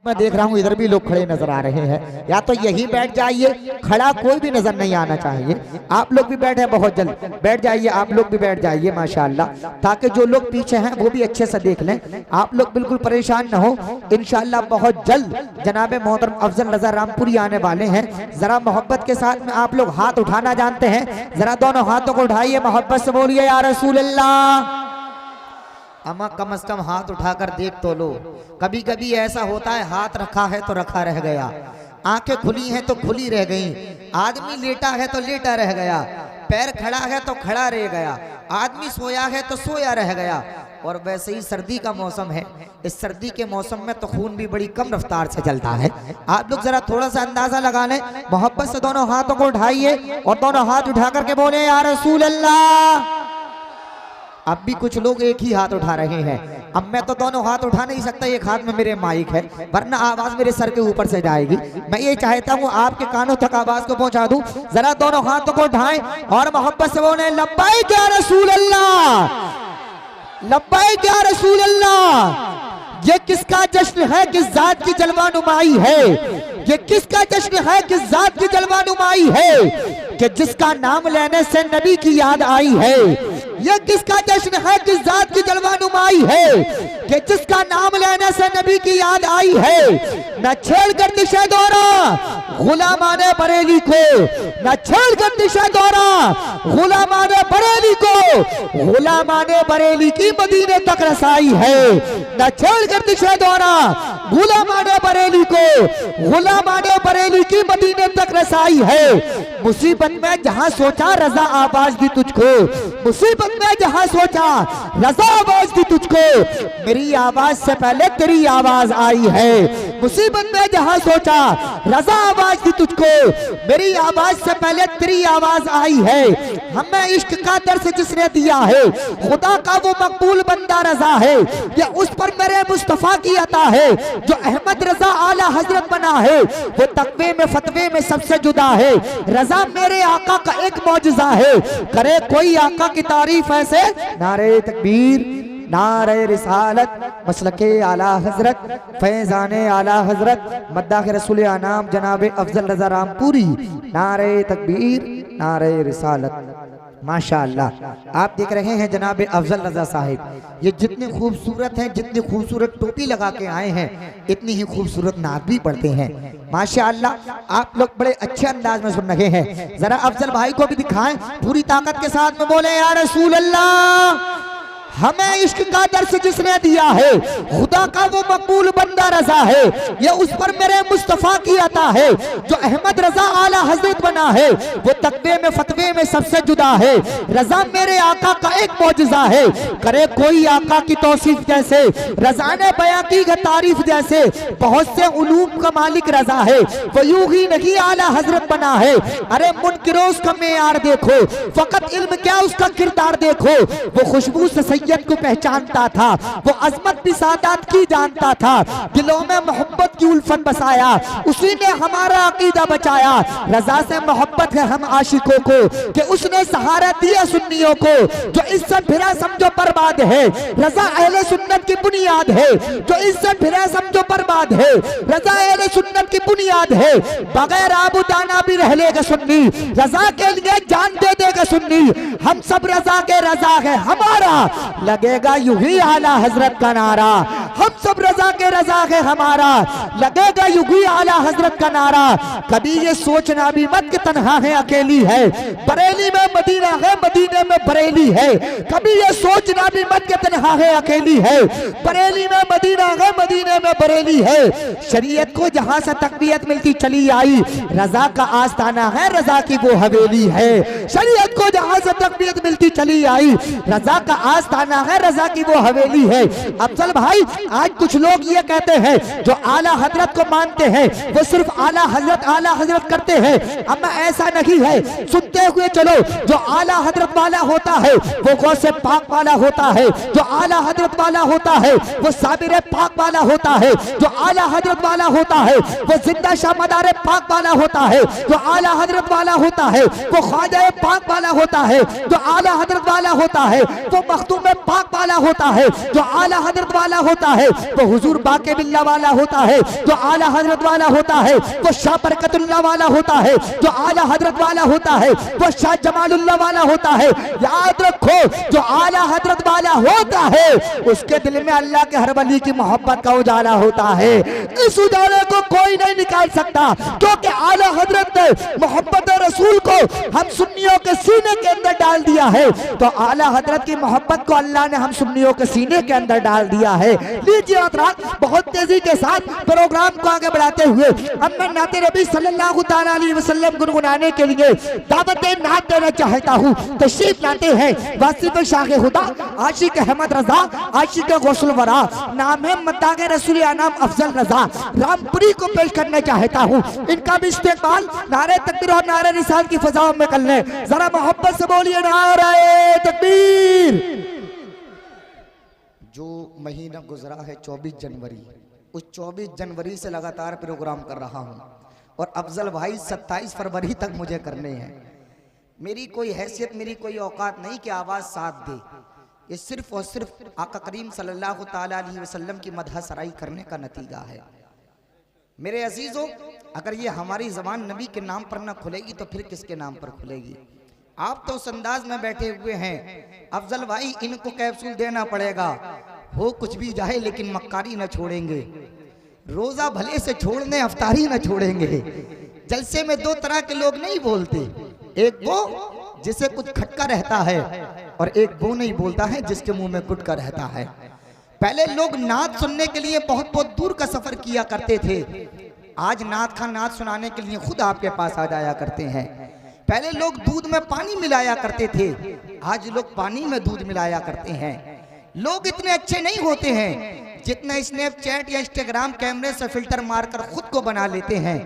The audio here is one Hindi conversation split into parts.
मैं देख रहा हूँ इधर भी लोग खड़े नजर आ रहे हैं, या तो यही बैठ जाइए, खड़ा कोई भी नजर नहीं आना चाहिए। आप लोग भी बैठे, बहुत जल्द बैठ जाइए, आप लोग भी बैठ जाइए माशाअल्लाह, ताकि जो लोग पीछे हैं वो भी अच्छे से देख लें। आप लोग बिल्कुल परेशान न हो, इंशाअल्लाह बहुत जल्द जनाब मोहतरम अफजल रजा रामपुरी आने वाले हैं। जरा मोहब्बत के साथ में आप लोग हाथ उठाना जानते हैं, जरा दोनों हाथों को उठाइए, मोहब्बत से बोलिए या रसूल अल्लाह। अम्मा कम से कम हाथ उठाकर देख तो लो। कभी कभी ऐसा होता है हाथ रखा है तो रखा रह गया, आंखें खुली हैं तो खुली रह गई, आदमी लेटा है तो लेटा रह गया, पैर खड़ा है तो खड़ा रह गया, आदमी सोया है तो सोया रह गया। और वैसे ही सर्दी का मौसम है, इस सर्दी के मौसम में तो खून भी बड़ी कम रफ्तार से चलता है। आप लोग जरा थोड़ा सा अंदाजा लगा लें, मोहब्बत से दोनों हाथों को उठाइए और दोनों हाथ उठा करके बोले या रसूल अल्लाह। अब भी कुछ लोग एक ही हाथ उठा रहे हैं, अब मैं तो दोनों हाथ उठा नहीं सकता, एक हाथ में मेरे माइक है वरना आवाज मेरे सर के ऊपर से जाएगी। मैं ये चाहता हूँ आपके कानों तक आवाज को पहुंचा दूं। जरा दोनों हाथों को उठाएं और मोहब्बत से बोले लब्बैक या रसूल अल्लाह, लब्बैक या रसूल अल्लाह। ये किसका जश्न है, किस जात की जलवा नुमाई है, ये किसका जश्न है, किस जात की जलवा नुमाई है, कि जिसका नाम लेने से नबी की याद आई है। ये किसका जश्न है, किस जात की जलवा नुमाई है, कि जिसका नाम लेने से नबी की याद आई है। न छेड़ कर दिशा दौरा गुलामाने बरेली को, न छेड़ कर दिशा दौरा गुलामाने बरेली को, गुलामाने बरेली की मदीने तक रसाई है। न छेड़ कर दिशा दौरा गुलामाने बरेली को, गुलामाने बरेली की मदीने तक रसाई है। मुसीबत में जहां सोचा रजा आवाज दी तुझको, मुसीबत में जहां सोचा रजा आवाज दी तुझको, मेरी आवाज से पहले तेरी आवाज आई है। मुसीबत में जहां सोचा रजा आवाज दी तुझको, मेरी आवाज से पहले तेरी आवाज आई है। हमें इश्क का दर्स जिसने दिया है, खुदा का वो मकबूल बंदा रजा है। ये उस पर मेरे मुस्तफा की अता है, जो अहमद रजा आला हजरत बना है, वो तकवे में फतवे में सबसे जुदा है। रजा मेरे आका का एक मौजज़ा है, करे कोई आका की तारीफ ऐसे। नारे तकबीर, नारे रिसालत, मसलके आला हजरत, फैजाने आला हजरत, मद्दाह रसूल अनाम जनाब अफजल रजा रामपुरी। नारे तकबीर, नारे रिसालत। माशाअल्लाह आप देख रहे हैं जनाब अफजल रजा साहिब, ये जितने खूबसूरत हैं, जितनी खूबसूरत टोपी लगा के आए हैं, इतनी ही खूबसूरत नात भी पढ़ते हैं। माशाअल्लाह आप लोग बड़े अच्छे अंदाज में सुन रहे हैं। जरा अफजल भाई को भी दिखाएं, पूरी ताकत के साथ में बोले या रसूल अल्लाह। हमें इश्क का दर्स जिसने दिया है, खुदा का वो मकबूल बंदा रजा है। ये उस पर मेरे मुस्तफा की अता है, जो अहमद रजा आला हजरत बना है, वो तकवे में फतवे में सबसे जुदा है। रजा मेरे आका का एक मौजज़ा है, करे कोई आका की तौसीफ जैसे, रजा ने बयां की है तारीफ जैसे। बहुत से उलूम का मालिक रजा है, वो यूं ही नहीं आला हजरत बना है। अरे मुनकिरों का मेयार देखो, फकत इल्म क्या उसका किरदार देखो। वो खुशबू से सैयद को पहचानता था, वो अजमत भी सादात की जानता था, दिलों में मोहब्बत की उल्फत बसाया, उसी ने हमारा अकीदा बचाया। रजा से मोहब्बत है हम आशिकों को, कि उसने सहारा दिया सुन्नियों को। जो इज्जत फिरा समझो बर्बाद है, रजा अहले सुन्नत की बुनियाद है। जो इज्जत फिरा समझो बर्बाद है, रजा अहले सुन्नत की बुनियाद है। बगैर आबू दाना भी रह लेगा सुन्नी, रजा के लिए जान दे देगा सुन्नी। हम सब रजा के रजा है, हमारा लगेगा यूं ही आला हजरत का नारा। हम सब रजा के रजा है, हमारा लगेगा यूं ही आला हजरत का नारा। कभी ये सोचना भी मत कि तन्हा है अकेली है, बरेली में मदीना है, मदीने में बरेली है। कभी ये सोचना भी मत कि तन्हा है अकेली है, बरेली में मदीना है, मदीने में बरेली है। शरीयत को जहां से तकबीयत मिलती चली आई, रजा का आस्ताना है, रजा की वो हवेली है। शरीयत को जहां से तकबीयत मिलती चली आई, रजा का आस्ताना है, रजा की वो हवेली है। अफजल भाई आज कुछ लोग ये कहते हैं, जो आला हजरत को मानते हैं वो सिर्फ आला हजरत करते हैं। अब ऐसा नहीं है, सुनते हुए चलो। जो आला हजरत वाला होता है वो गौसे पाक वाला होता है। जो आला हजरत वाला होता है वो साबिर पाक वाला होता है। जो आला हजरत वाला होता है वो जिंदा शाह मदार पाक वाला होता है। जो आला हजरत वाला होता है वो ख्वाजा पाक वाला होता है। जो आला हजरत वाला होता है वो मखदूम महबूब पाक वाला होता है, जो आला हजरत वाला होता है, वो हुजूर बाके बिल्ला वाला होता है, जो आला हजरत वाला होता है, वो शाह बरकतुल्लाह वाला होता है, जो आला हजरत वाला होता है, वो शाह जमालुल्लाह वाला होता है। याद रखो, जो आला हजरत वाला होता है उसके दिल में अल्लाह के हर वली की मोहब्बत का उजाला होता है। इस उजाले को कोई नहीं निकाल सकता, क्योंकि आला हजरत ने मोहब्बत रसूल को हम सुन्नियों के सीने के अंदर डाल दिया है, तो आला हजरत की मोहब्बत को अल्लाह ने हम सुन्नियों के सीने के अंदर डाल दिया है। लीजिए हज़रात, बहुत तेजी के साथ प्रोग्राम को आगे बढ़ाते हुए अब मैं नाते नबी सल्लल्लाहु ताला अलैहि वसल्लम गुनगुनाने के लिए दावत नात देना चाहता हूँ। तशरीफ लाते हैं वासिफ शाह खुदा आशिक अहमद रजा आशिक गौसुल वरा, नाम है मद्दागे रसूल नाम अफजल रजा रामपुरी को पेश करना चाहता हूँ। इनका भी इस्तेमाल नारे तकबीर और नारे रिसाल की फजाओं में कर ले। जरा मोहब्बत से बोलिए नारे तकबीर। जो महीना गुजरा है 24 जनवरी, उस 24 जनवरी से लगातार प्रोग्राम कर रहा हूँ और अफजल भाई 27 फरवरी तक मुझे करने हैं। मेरी कोई हैसियत, मेरी कोई औकात नहीं कि आवाज़ साथ दे। ये सिर्फ और सिर्फ आका करीम सल्लल्लाहु ताला अलैहि वसल्लम की मदह सराई करने का नतीजा है। मेरे अजीज़ों, अगर ये हमारी ज़बान नबी के नाम पर ना खुलेगी तो फिर किसके नाम पर खुलेगी? आप तो उस अंदाज में बैठे हुए हैं, अफजल भाई इनको कैप्सूल देना पड़ेगा, हो कुछ भी जाए लेकिन मक्कारी न छोड़ेंगे, रोज़ा भले से छोड़ने अफ्तारी न छोड़ेंगे। जलसे में दो तरह के लोग नहीं बोलते, एक वो जिसे कुछ खटका रहता है और एक वो नहीं बोलता है जिसके मुंह में गुटका रहता है। पहले लोग नात सुनने के लिए बहुत बहुत दूर का सफर किया करते थे, आज नात खां नात सुनाने के लिए खुद आपके पास आ जाया करते हैं। पहले लोग दूध में पानी मिलाया करते थे, आज लोग पानी में दूध मिलाया करते हैं। लोग इतने अच्छे नहीं होते हैं जितना स्नैपचैट या इंस्टाग्राम कैमरे से फिल्टर मारकर खुद को बना लेते हैं,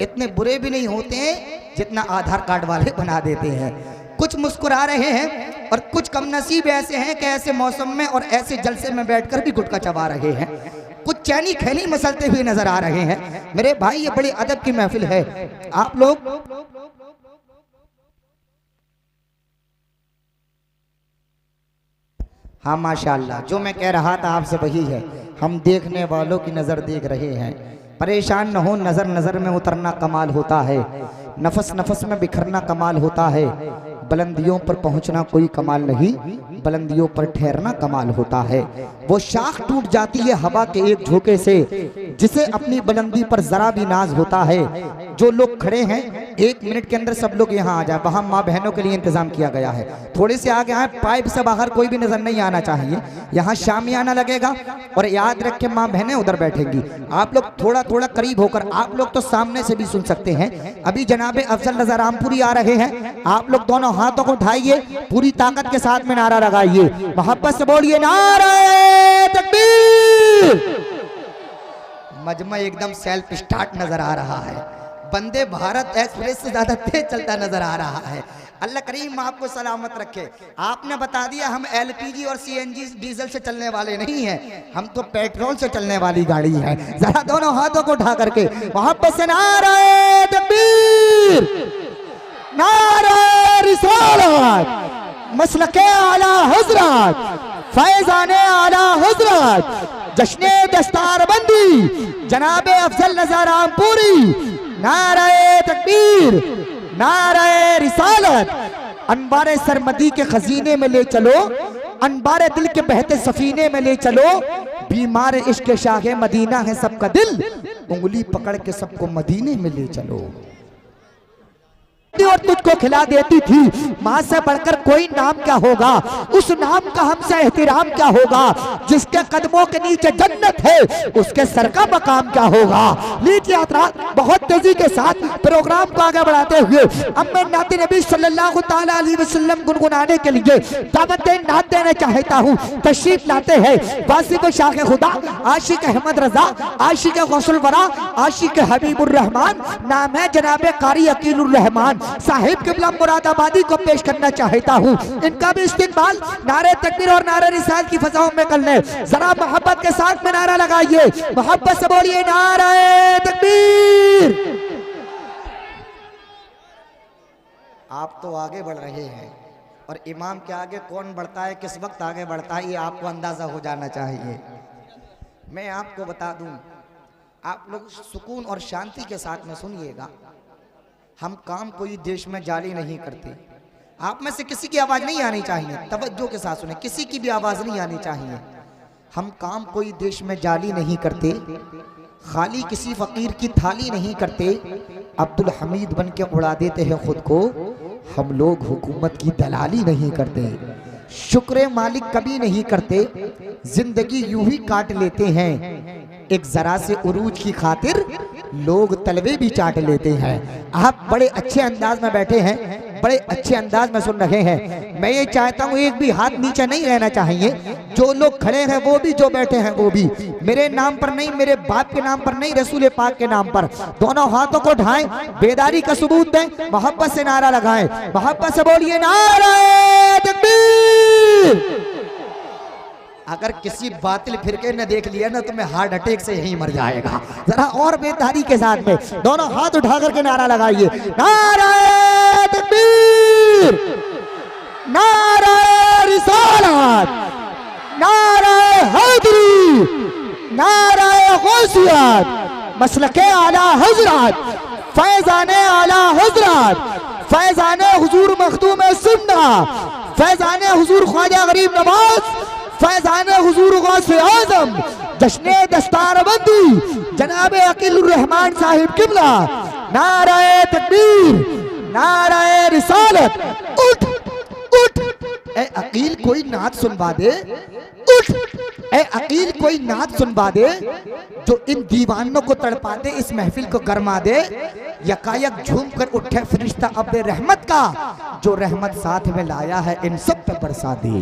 इतने बुरे भी नहीं होते हैं जितना आधार कार्ड वाले बना देते हैं। कुछ मुस्कुरा रहे हैं और कुछ कम नसीब ऐसे हैं कि ऐसे मौसम में और ऐसे जलसे में बैठकर भी गुटखा चबा रहे हैं, कुछ चैनी खैनी मसलते हुए नजर आ रहे हैं। मेरे भाई, ये बड़ी अदब की महफिल है। आप लोग हाँ माशाअल्लाह, जो मैं कह रहा था आपसे वही है। हम देखने वालों की नज़र देख रहे हैं। परेशान न हो, नज़र नज़र में उतरना कमाल होता है, नफस नफस में बिखरना कमाल होता है। बुलंदियों पर पहुंचना कोई कमाल नहीं, बुलंदियों पर ठहरना कमाल होता है। वो शाख टूट जाती है हवा के एक झोंके से, जिसे अपनी बुलंदी पर जरा भी नाज होता है। जो लोग खड़े हैं 1 मिनट के अंदर सब लोग यहाँ आ जाए, वहाँ माँ बहनों के लिए इंतजाम किया गया है। थोड़े से आगे आए, पाइप से बाहर कोई भी नजर नहीं आना चाहिए। यहाँ शामियाना लगेगा और याद रखें माँ बहनें उधर बैठेंगी। आप लोग थोड़ा थोड़ा करीब होकर, आप लोग तो सामने से भी सुन सकते हैं। अभी जनाबे अफजल रजा रामपुरी आ रहे हैं, आप लोग दोनों हाथों को उठाइए, पूरी ताकत के साथ में नारा लगाइए, मोहब्बत से बोलिए नारे तकबीर। मजमा एकदम सेल्फ स्टार्ट नजर आ रहा है, वंदे भारत एक्सप्रेस से ज्यादा तेज चलता नजर आ रहा है। अल्लाह करीम आपको सलामत रखे। आपने बता दिया हम एलपीजी और सीएनजी डीजल से चलने वाले नहीं हैं, हम तो पेट्रोल से चलने वाली गाड़ी है। जरा दोनों हाथों को उठा करके मोहब्बत से नारे तकबीर, नारे रिसालत, मसलके आला हजरत, फैजाने आला हजरत, जश्ने दस्तारबंदी जनाबे अफजल रजा रामपुरी, नारे तकबीर, नारे रिसालत। अनबारे सरमदी के खजीने में ले चलो, अनबारे दिल के बहते सफीने में ले चलो, बीमार इश्क शाहे मदीना है सबका दिल, उंगली पकड़ के सबको मदीने में ले चलो। और तुझको खिला देती थी, माँ से बढ़कर कोई नाम क्या होगा, उस नाम का हमसे एहतराम क्या होगा, जिसके कदमों के नीचे जन्नत है उसके सर का मकाम क्या होगा। लीजिए हज़रात, बहुत तेजी के साथ प्रोग्राम को आगे बढ़ाते हुए अब मैं नाते नबी सल्लल्लाहु ताला अलैहि वसल्लम गुनगुनाने के लिए दावत नात देना चाहता हूँ। तशरीफ लाते हैं वासिफ शाह खुदा आशिक अहमद रजा आशिक गौसुल वरा आशिक हबीबुर रहमान, नाम है जनाबे कारी अकीलुर रहमान साहिब किबला मुरादाबादी को पेश करना चाहता हूँ। इनका भी इस्तेमाल नारे तकबीर और नारे रिसाल की फजाओं में कर ले। जरा मोहब्बत के साथ में नारा लगाइए, मोहब्बत से बोलिए नारे तकबीर। आप तो आगे बढ़ रहे हैं, और इमाम के आगे कौन बढ़ता है, किस वक्त आगे बढ़ता है, ये आपको अंदाज़ा हो जाना चाहिए। मैं आपको बता दूं, आप लोग सुकून और शांति के साथ में सुनिएगा। हम काम कोई देश में जारी नहीं करते। आप में से किसी की आवाज़ नहीं आनी चाहिए, तवज्जो के साथ सुने, किसी की भी आवाज़ नहीं आनी चाहिए। हम काम कोई देश में जाली नहीं करते, खाली किसी फकीर की थाली नहीं करते, अब्दुल हमीद बन के उड़ा देते हैं खुद को। हम लोग हुकूमत की दलाली नहीं करते, शुक्र मालिक कभी नहीं करते, जिंदगी यूं ही काट लेते हैं। एक जरा से उरूज की खातिर लोग तलवे भी चाट लेते हैं। आप बड़े अच्छे अंदाज में बैठे हैं, बड़े अच्छे अंदाज में सुन रहे हैं। मैं ये चाहता हूँ एक भी हाथ नीचे नहीं रहना चाहिए। जो लोग खड़े हैं वो भी, जो बैठे हैं वो भी, मेरे नाम पर नहीं, मेरे बाप के नाम पर नहीं, रसूल पाक के नाम पर दोनों हाथों को उठाएं, बेदारी का सबूत दें, मोहब्बत से नारा लगाएं, मोहब्बत से बोलिए नारे तकबीर। अगर किसी बातिल फिरके ने देख लिया ना तो मैं हार्ट अटैक से यहीं मर जाएगा। जरा और बेदारी के साथ में दोनों हाथ उठा करके नारा लगाइए, नारे तकबीर, नारे रिसालत, नारे हैदरी, नारे गौसियत, मसलके आला हजरत, फैजाने आला हजरत, फैजाने हुजूर मखदूम सुन्ना, फैजाने हुजूर ख्वाजा गरीब नवाज, फैजाने हुजूर गौसे आजम, जश्ने दस्तारबंदी जनाबे अकीलुर रहमान साहिब किबला। नारे तकबीर, नारे रिसालत। उठ उठ ए अकील, कोई नात सुनवा दे। उठ ए अकील, कोई नात सुनवा दे जो इन दीवानों को तड़पा दे, इस महफिल को गरमा दे। यकायक झूम कर उठे फरिश्ता अब्दे रहमत का, जो रहमत साथ में लाया है इन सब पे बरसा दे।